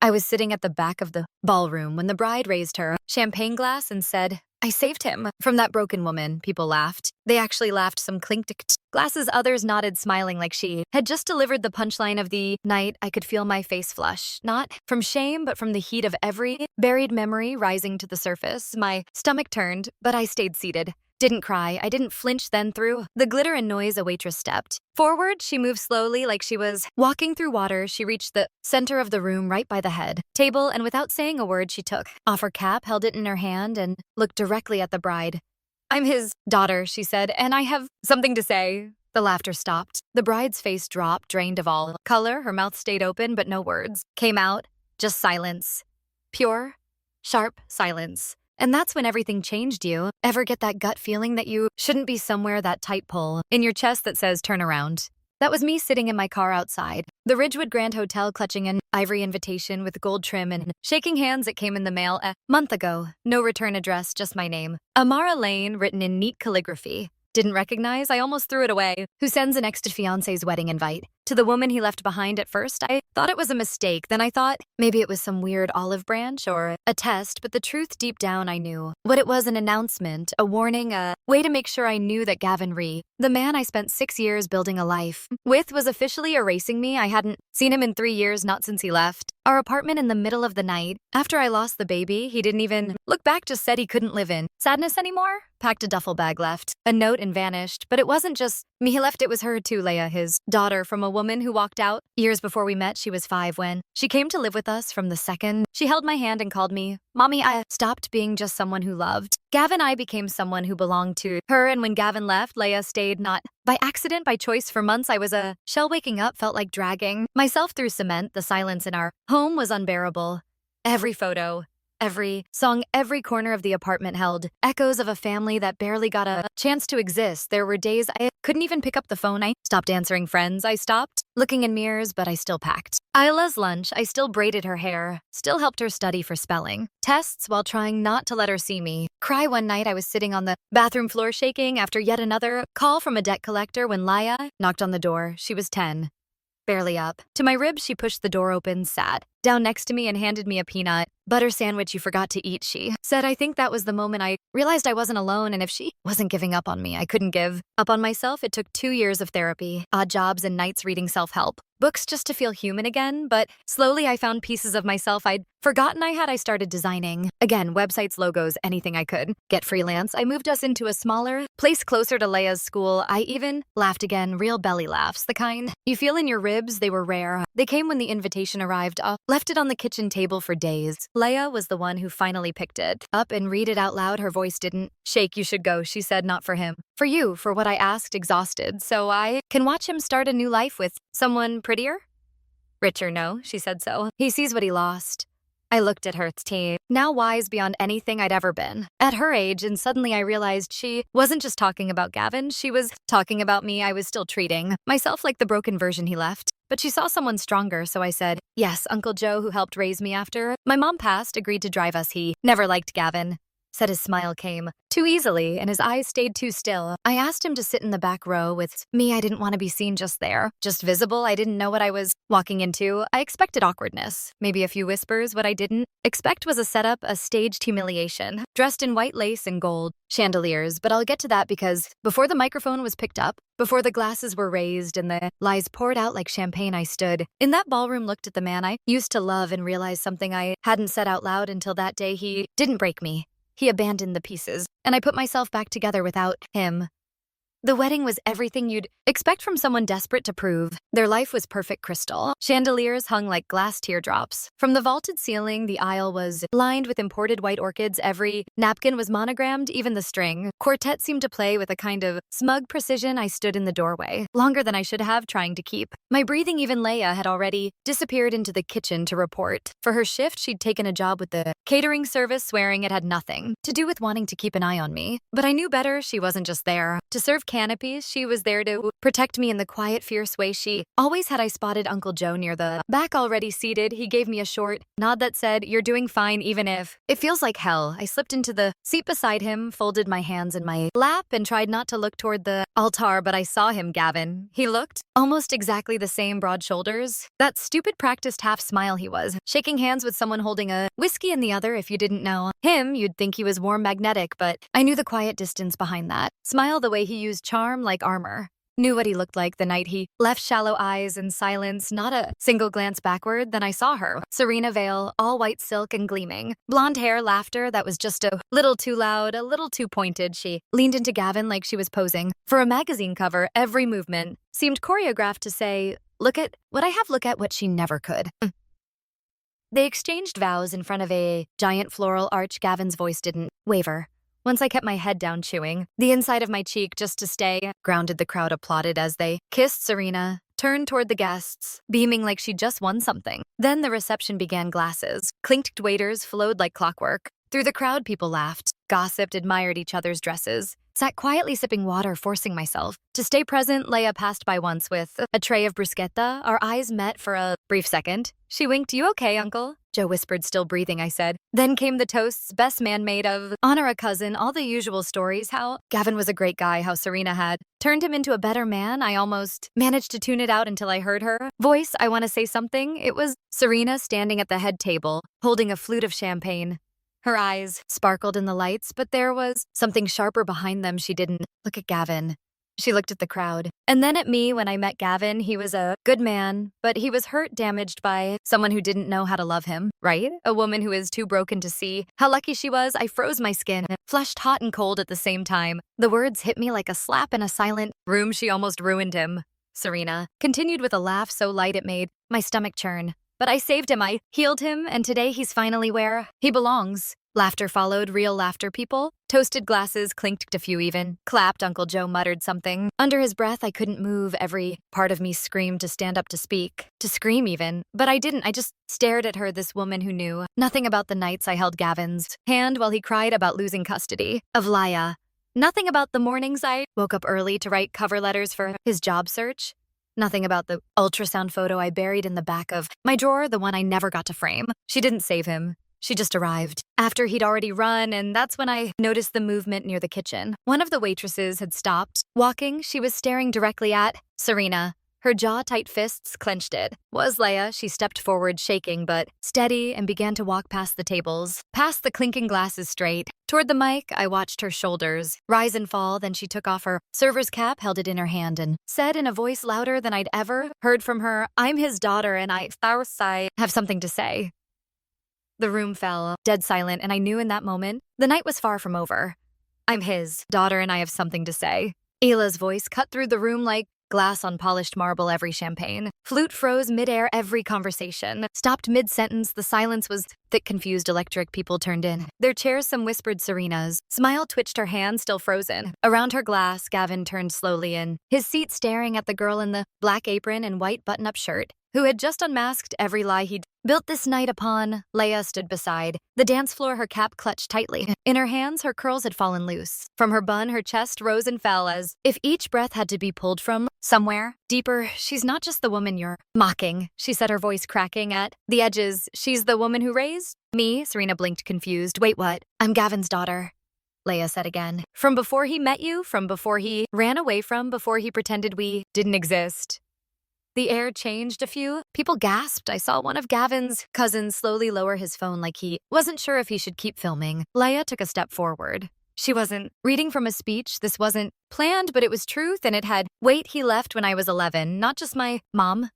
I was sitting at the back of the ballroom when the bride raised her champagne glass and said, "I saved him from that broken woman." People laughed. They actually laughed some clinked glasses. Others nodded, smiling like she had just delivered the punchline of the night. I could feel my face flush, not from shame, but from the heat of every buried memory rising to the surface. My stomach turned, but I stayed seated. Didn't cry. I didn't flinch. Then through the glitter and noise, a waitress stepped forward. She moved slowly like she was walking through water. She reached the center of the room right by the head table, and without saying a word, she took off her cap, held it in her hand, and looked directly at the bride. "I'm his daughter," she said, "and I have something to say." The laughter stopped. The bride's face dropped, drained of all color. Her mouth stayed open, but no words came out, just silence. Pure, sharp silence. And that's when everything changed. You ever get that gut feeling that you shouldn't be somewhere, that tight pull in your chest that says turn around? That was me sitting in my car outside the Ridgewood Grand Hotel, clutching an ivory invitation with gold trim and shaking hands. It came in the mail a month ago. No return address, just my name. Amara Lane, written in neat calligraphy. Didn't recognize. I almost threw it away. Who sends an ex-fiance's wedding invite to the woman he left behind? At first, I thought it was a mistake. Then I thought maybe it was some weird olive branch or a test, but the truth deep down I knew what it was: an announcement, a warning, a way to make sure I knew that Gavin Rhee, the man I spent 6 years building a life with, was officially erasing me. I hadn't seen him in 3 years, not since he left our apartment in the middle of the night. After I lost the baby, he didn't even look back, just said he couldn't live in sadness anymore. Packed a duffel bag, left a note, and vanished. But it wasn't just me he left, it was her too, Leia, his daughter, from a woman who walked out years before we met. She was 5 when she came to live with us. From the second she held my hand and called me Mommy, I stopped being just someone who loved Gavin. I became someone who belonged to her. And when Gavin left, Leia stayed, not by accident, by choice. For months, I was a shell. Waking up felt like dragging myself through cement. The silence in our home was unbearable. Every photo, every song, every corner of the apartment held echoes of a family that barely got a chance to exist. There were days I couldn't even pick up the phone. I stopped answering friends. I stopped looking in mirrors, but I still packed Isla's lunch. I still braided her hair, still helped her study for spelling tests while trying not to let her see me cry. One night, I was sitting on the bathroom floor shaking after yet another call from a debt collector when Laya knocked on the door. She was 10. Barely up to my ribs, she pushed the door open, sat down next to me, and handed me a peanut butter sandwich you forgot to eat, she said. I think that was the moment I realized I wasn't alone, and if she wasn't giving up on me, I couldn't give up on myself. It took 2 years of therapy, odd jobs, and nights reading self-help books just to feel human again. But slowly I found pieces of myself I'd forgotten I had. I started designing again, websites, logos, anything I could get freelance. I moved us into a smaller place closer to Leia's school. I even laughed again, real belly laughs, the kind you feel in your ribs. They were rare. They came when the invitation arrived. Left it on the kitchen table for days. Leia was the one who finally picked it up and read it out loud. Her voice didn't shake. "You should go," she said. "Not for him. For you." For what I asked, exhausted. "So I can watch him start a new life with someone prettier? Richer?" "No," she said. "So he sees what he lost." I looked at her, now wise beyond anything I'd ever been at her age, and suddenly I realized she wasn't just talking about Gavin. She was talking about me. I was still treating myself like the broken version he left. But she saw someone stronger, so I said, "Yes, Uncle Joe, who helped raise me after my mom passed, agreed to drive us. He never liked Gavin." Said his smile came too easily and his eyes stayed too still. I asked him to sit in the back row with me. I didn't want to be seen just there, just visible. I didn't know what I was walking into. I expected awkwardness, maybe a few whispers. What I didn't expect was a setup, a staged humiliation, dressed in white lace and gold chandeliers. But I'll get to that, because before the microphone was picked up, before the glasses were raised and the lies poured out like champagne, I stood in that ballroom, looked at the man I used to love, and realized something I hadn't said out loud until that day. He didn't break me. He abandoned the pieces, and I put myself back together without him. The wedding was everything you'd expect from someone desperate to prove their life was perfect. Crystal chandeliers hung like glass teardrops from the vaulted ceiling. The aisle was lined with imported white orchids. Every napkin was monogrammed, even the string quartet seemed to play with a kind of smug precision. I stood in the doorway, longer than I should have, trying to keep my breathing. Even Leia had already disappeared into the kitchen to report for her shift. She'd taken a job with the catering service, swearing it had nothing to do with wanting to keep an eye on me. But I knew better. She wasn't just there to serve canopies, she was there to protect me in the quiet, fierce way she always had. I spotted Uncle Joe near the back already seated. He gave me a short nod that said, "You're doing fine even if it feels like hell." I slipped into the seat beside him, folded my hands in my lap, and tried not to look toward the altar, but I saw him, Gavin. He looked almost exactly the same, broad shoulders. That stupid practiced half smile he was, shaking hands with someone holding a whiskey in the other. If you didn't know him, you'd think he was warm magnetic, but I knew the quiet distance behind that smile, the way he used charm like armor. Knew what he looked like the night he left, shallow eyes and silence, not a single glance backward. Then I saw her, Serena Vale, all white silk and gleaming. Blonde hair, laughter that was just a little too loud, a little too pointed. She leaned into Gavin like she was posing for a magazine cover. Every movement seemed choreographed to say, "Look at what I have, look at what she never could." They exchanged vows in front of a giant floral arch. Gavin's voice didn't waver. Once I kept my head down, chewing the inside of my cheek just to stay grounded. The crowd applauded as they kissed. Serena turned toward the guests, beaming like she'd just won something. Then the reception began. Glasses clinked, waiters flowed like clockwork. Through the crowd, people laughed, gossiped, admired each other's dresses. Sat quietly sipping water, forcing myself to stay present. Leia passed by once with a tray of bruschetta. Our eyes met for a brief second. She winked. "You okay, Uncle?" Joe whispered, still breathing, I said. Then came the toasts: best man made of, honor a cousin, all the usual stories. How Gavin was a great guy, how Serena had turned him into a better man. I almost managed to tune it out until I heard her voice. "I want to say something." It was Serena standing at the head table, holding a flute of champagne. Her eyes sparkled in the lights, but there was something sharper behind them. She didn't look at Gavin. She looked at the crowd. And then at me. When I met Gavin, he was a good man, but he was hurt, damaged by someone who didn't know how to love him, right? A woman who is too broken to see how lucky she was. I froze my skin, flushed hot and cold at the same time. The words hit me like a slap in a silent room. "She almost ruined him," Serena continued with a laugh so light it made my stomach churn. "But I saved him, I healed him, and today he's finally where he belongs." Laughter followed, real laughter. People toasted, glasses clinked, a few even clapped. Uncle Joe muttered something under his breath. I couldn't move. Every part of me screamed to stand up, to speak, to scream even. But I didn't. I just stared at her, this woman who knew nothing about the nights I held Gavin's hand while he cried about losing custody of Laya. Nothing about the mornings I woke up early to write cover letters for his job search. Nothing about the ultrasound photo I buried in the back of my drawer, the one I never got to frame. She didn't save him. She just arrived after he'd already run, and that's when I noticed the movement near the kitchen. One of the waitresses had stopped walking. She was staring directly at Serena. Her jaw-tight fists clenched. It was Leia. She stepped forward, shaking but steady, and began to walk past the tables, past the clinking glasses, straight toward the mic. I watched her shoulders rise and fall. Then she took off her server's cap, held it in her hand, and said in a voice louder than I'd ever heard from her, "I'm his daughter, and I have something to say." The room fell dead silent, and I knew in that moment the night was far from over. "I'm his daughter, and I have something to say." Ila's voice cut through the room like glass on polished marble. Every champagne flute froze midair. Every conversation stopped mid-sentence. The silence was thick, confused, electric. People turned in their chairs. Some whispered. Serena's smile twitched, her hand still frozen around her glass. Gavin turned slowly in his seat, staring at the girl in the black apron and white button-up shirt, who had just unmasked every lie he'd built this night upon. Leia stood beside the dance floor, her cap clutched tightly. In her hands, her curls had fallen loose. From her bun, her chest rose and fell as if each breath had to be pulled from somewhere deeper. "She's not just the woman you're mocking," she said, her voice cracking at the edges. "She's the woman who raised me." Serena blinked, confused. "Wait, what?" "I'm Gavin's daughter," Leia said again. "From before he met you, from before he ran away, from before he pretended we didn't exist." The air changed. A few people gasped. I saw one of Gavin's cousins slowly lower his phone like he wasn't sure if he should keep filming. Leia took a step forward. She wasn't reading from a speech. This wasn't planned, but it was truth, and it had weight. "He left when I was 11, not just my mom.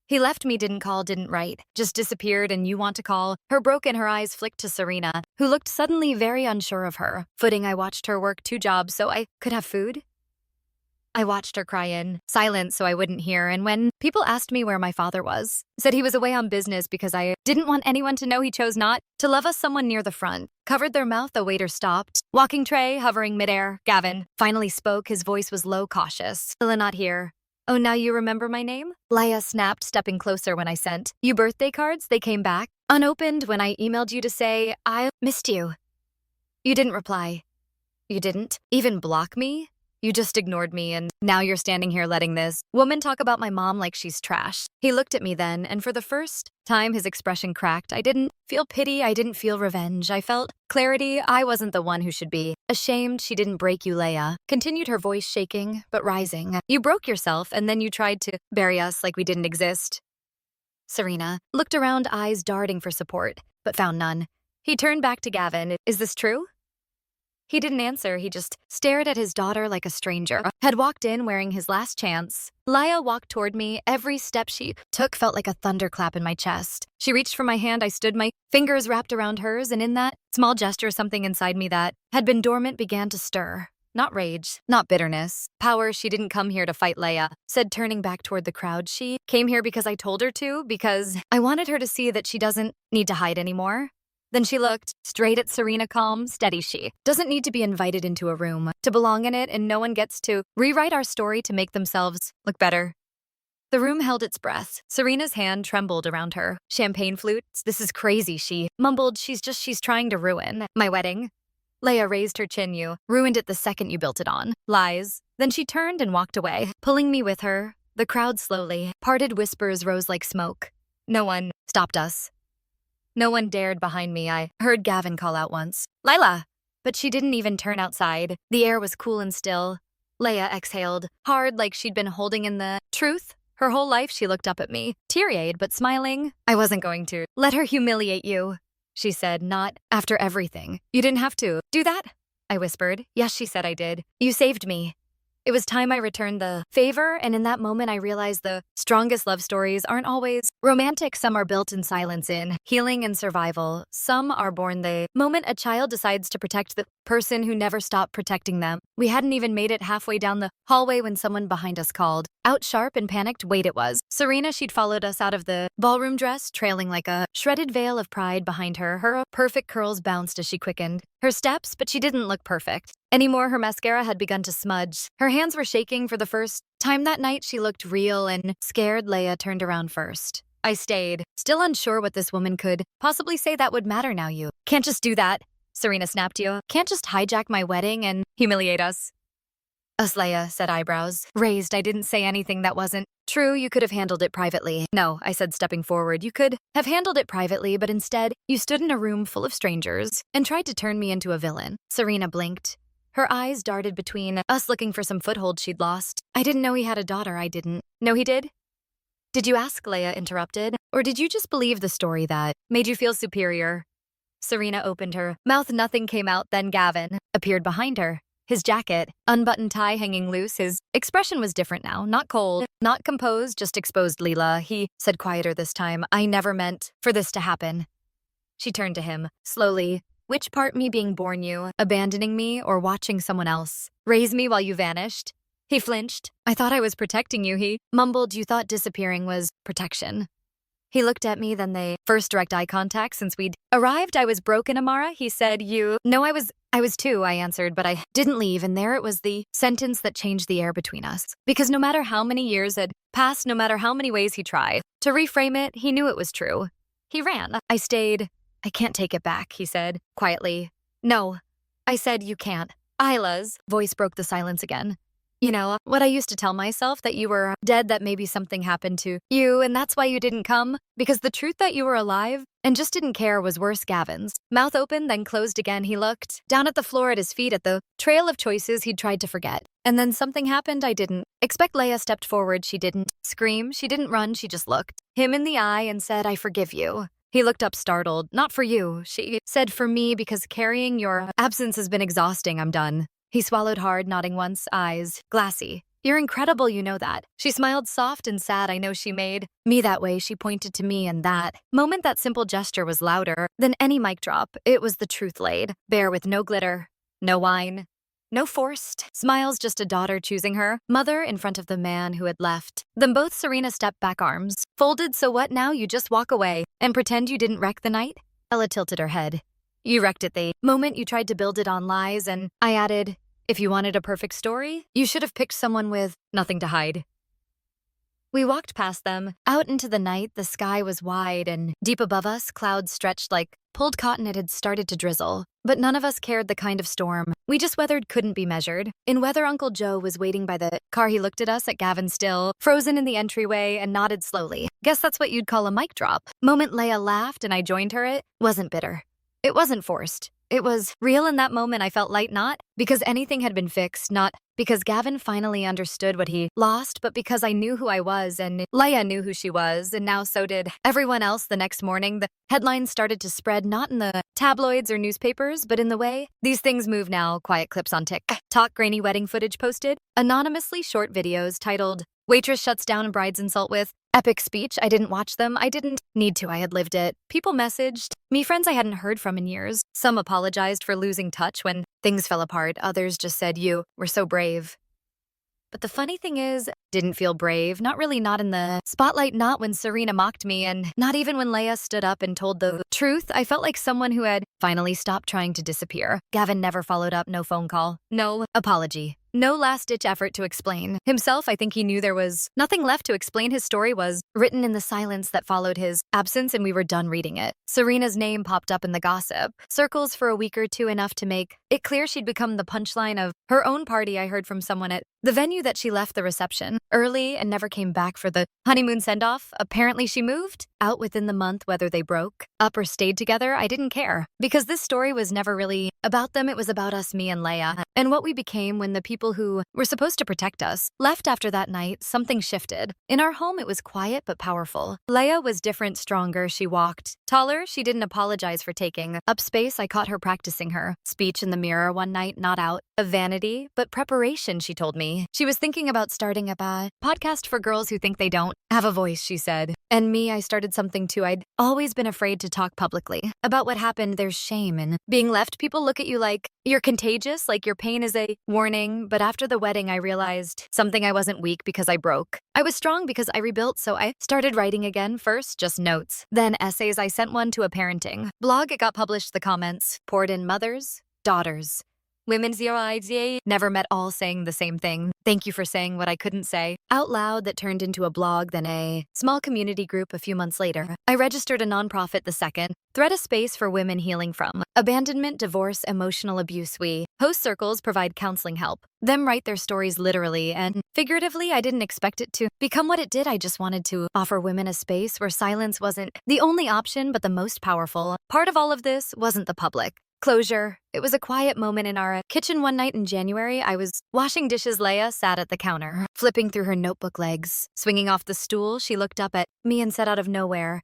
He left me, didn't call, didn't write, just disappeared, and you want to call?" Her broken, her eyes flicked to Serena, who looked suddenly very unsure of her footing. I watched her work 2 jobs so I could have food. I watched her cry in silence so I wouldn't hear, and when people asked me where my father was, said he was away on business because I didn't want anyone to know he chose not to love us. Someone near the front covered their mouth. The waiter stopped, walking tray hovering midair. Gavin finally spoke. His voice was low, cautious. "Still not here." "Oh, now you remember my name?" Leia snapped, stepping closer. "When I sent you birthday cards, they came back unopened. When I emailed you to say I missed you, you didn't reply. You didn't even block me. You just ignored me and now you're standing here letting this woman talk about my mom like she's trash. He looked at me then, and for the first time his expression cracked. I didn't feel pity, I didn't feel revenge. I felt clarity. I wasn't the one who should be ashamed she didn't break you, Leia. Continued, her voice shaking, but rising. You broke yourself, and then you tried to bury us like we didn't exist. Serena looked around, eyes darting for support, but found none. He turned back to Gavin. Is this true? He didn't answer. He just stared at his daughter like a stranger. Had walked in wearing his last chance. Leia walked toward me. Every step she took felt like a thunderclap in my chest. She reached for my hand. I stood, my fingers wrapped around hers, and in that small gesture, something inside me that had been dormant began to stir. Not rage, not bitterness. Power. She didn't come here to fight, Leia said, turning back toward the crowd. She came here because I told her to, because I wanted her to see that she doesn't need to hide anymore. Then she looked straight at Serena, calm, steady. She doesn't need to be invited into a room to belong in it, and no one gets to rewrite our story to make themselves look better. The room held its breath. Serena's hand trembled around her. Champagne flutes. This is crazy, she mumbled. She's trying to ruin my wedding. Leia raised her chin. You ruined it the second you built it on lies. Then she turned and walked away, pulling me with her. The crowd slowly parted. Whispers rose like smoke. No one stopped us. No one dared behind me. I heard Gavin call out once, Lila! But she didn't even turn outside. The air was cool and still. Leia exhaled, hard, like she'd been holding in the truth. Her whole life she looked up at me, teary-eyed but smiling. I wasn't going to let her humiliate you, she said. Not after everything. You didn't have to do that, I whispered. Yes, she said, I did. You saved me. It was time I returned the favor, and in that moment I realized the strongest love stories aren't always romantic. Some are built in silence, in healing and survival. Some are born the moment a child decides to protect the person who never stopped protecting them. We hadn't even made it halfway down the hallway when someone behind us called out sharp and panicked. Wait, it was Serena. She'd followed us out of the ballroom, dress trailing like a shredded veil of pride behind her. Her perfect curls bounced as she quickened her steps, but she didn't look perfect anymore. Her mascara had begun to smudge. Her hands were shaking. For the first time that night, she looked real and scared. Leia turned around first. I stayed, still unsure what this woman could possibly say that would matter now. You can't just do that, Serena snapped. You can't just hijack my wedding and humiliate us. Us, Leia said, eyebrows raised. I didn't say anything that wasn't true. You could have handled it privately. No, I said, stepping forward. You could have handled it privately, but instead, you stood in a room full of strangers and tried to turn me into a villain. Serena blinked. Her eyes darted between us, looking for some foothold she'd lost. I didn't know he had a daughter. I didn't know he did. Did you ask? Leia interrupted. Or did you just believe the story that made you feel superior? Serena opened her mouth. Nothing came out. Then Gavin appeared behind her. His jacket, unbuttoned tie hanging loose. His expression was different now. Not cold, not composed, just exposed. Leela, he said, quieter this time. I never meant for this to happen. She turned to him, slowly. Which part, me being born you, abandoning me, or watching someone else raise me while you vanished? He flinched. I thought I was protecting you, he mumbled. You thought disappearing was protection. He looked at me, then they first direct eye contact since we'd arrived. I was broken, Amara, he said. You know I was too, I answered, but I didn't leave, and there it was, the sentence that changed the air between us. Because no matter how many years had passed, no matter how many ways he tried to reframe it, he knew it was true. He ran. I stayed. I can't take it back, he said, quietly. No. I said, you can't. Isla's voice broke the silence again. You know, what I used to tell myself, that you were dead, that maybe something happened to you, and that's why you didn't come. Because the truth that you were alive and just didn't care was worse. Gavin's mouth opened, then closed again. He looked down at the floor at his feet, at the trail of choices he'd tried to forget. And then something happened I didn't expect. Leia stepped forward. She didn't scream. She didn't run. She just looked him in the eye and said, I forgive you. He looked up, startled. Not for you, she said, for me, because carrying your absence has been exhausting. I'm done. He swallowed hard, nodding once, eyes glassy. You're incredible, you know that. She smiled, soft and sad. I know she made me that way. She pointed to me, and that moment, that simple gesture was louder than any mic drop. It was the truth laid bare, with no glitter, no wine, no forced smiles, just a daughter choosing her mother in front of the man who had left them both. Serena stepped back, arms folded. So what now? You just walk away and pretend you didn't wreck the night? Ella tilted her head. You wrecked it the moment you tried to build it on lies, and I added, if you wanted a perfect story, you should have picked someone with nothing to hide. We walked past them, out into the night. The sky was wide, and deep above us, clouds stretched like pulled cotton. It had started to drizzle, but none of us cared the kind of storm we just weathered couldn't be measured. In weather, Uncle Joe was waiting by the car. He looked at us at Gavin still, frozen in the entryway, and nodded slowly. Guess that's what you'd call a mic drop. Moment Leia laughed and I joined her. It wasn't bitter. It wasn't forced. It was real. In that moment, I felt light, not because anything had been fixed, not because Gavin finally understood what he lost, but because I knew who I was and Leia knew who she was, and now so did everyone else. The next morning, the headlines started to spread, not in the tabloids or newspapers, but in the way these things move now. Quiet clips on TikTok, grainy wedding footage posted, anonymously short videos titled, "Waitress shuts down bride's insult with epic speech." I didn't watch them. I didn't need to. I had lived it. People messaged me, friends I hadn't heard from in years. Some apologized for losing touch when things fell apart. Others just said, "You were so brave." But the funny thing is, didn't feel brave. Not really, not in the spotlight, not when Serena mocked me, and not even when Leia stood up and told the truth. I felt like someone who had finally stopped trying to disappear. Gavin never followed up, no phone call, no apology. No last-ditch effort to explain himself. I think he knew there was nothing left to explain. His story was written in the silence that followed his absence, and we were done reading it. Serena's name popped up in the gossip circles for a week or two, enough to make it clear she'd become the punchline of her own party. I heard from someone at the venue that she left the reception early and never came back for the honeymoon send-off. Apparently she moved out within the month. Whether they broke up or stayed together, I didn't care, because this story was never really about them. It was about us, me and Leia, and what we became when the people who were supposed to protect us left. After that night, something shifted. In our home, it was quiet but powerful. Leia was different, stronger. She walked taller. She didn't apologize for taking up space. I caught her practicing her speech in the mirror one night, not out of vanity, but preparation. She told me she was thinking about starting up a podcast for girls who think they don't have a voice, she said. And me, I started something too. I'd always been afraid to talk publicly about what happened. There's shame in being left. People look at you like you're contagious, like your pain is a warning. But after the wedding, I realized something. I wasn't weak because I broke. I was strong because I rebuilt. So I started writing again. First, just notes, then essays. I sent one to a parenting blog. It got published. The comments poured in. Mothers, daughters, women's idea. Never met, all saying the same thing. Thank you for saying what I couldn't say out loud. That turned into a blog, then a small community group. A few months later, I registered a nonprofit. The second thread, a space for women healing from abandonment, divorce, emotional abuse. We host circles, provide counseling, help them write their stories literally and figuratively. I didn't expect it to become what it did. I just wanted to offer women a space where silence wasn't the only option, but the most powerful. Part of all of this wasn't the public closure. It was a quiet moment in our kitchen. One night in January, I was washing dishes. Leia sat at the counter, flipping through her notebook, legs swinging off the stool. She looked up at me and said out of nowhere,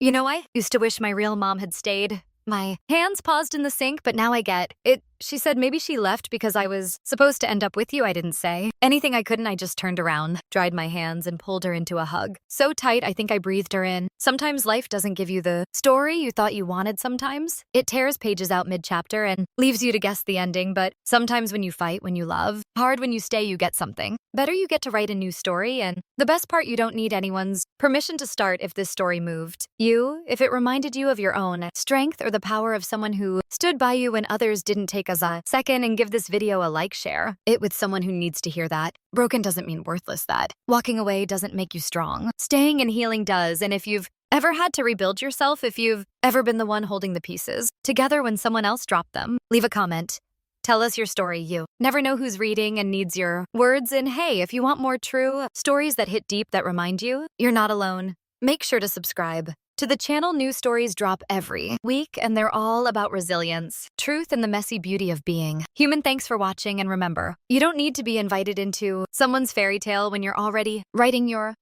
"You know, I used to wish my real mom had stayed." My hands paused in the sink, but now I get it. She said maybe she left because I was supposed to end up with you. I didn't say anything. I couldn't. I just turned around, dried my hands, and pulled her into a hug. So tight, I think I breathed her in. Sometimes life doesn't give you the story you thought you wanted. Sometimes it tears pages out mid-chapter and leaves you to guess the ending. But sometimes when you fight, when you love hard, when you stay, you get something better. You get to write a new story. And the best part, you don't need anyone's permission to start. If this story moved you, if it reminded you of your own strength or the power of someone who stood by you when others didn't, take a second and give this video a like. Share it with someone who needs to hear that. Broken doesn't mean worthless. That walking away doesn't make you strong. Staying and healing does. And if you've ever had to rebuild yourself, if you've ever been the one holding the pieces together when someone else dropped them, leave a comment. Tell us your story. You never know who's reading and needs your words. And hey, if you want more true stories that hit deep, that remind you you're not alone, make sure to subscribe to the channel. New stories drop every week, and they're all about resilience, truth, and the messy beauty of being human. Thanks for watching, and remember, you don't need to be invited into someone's fairy tale when you're already writing your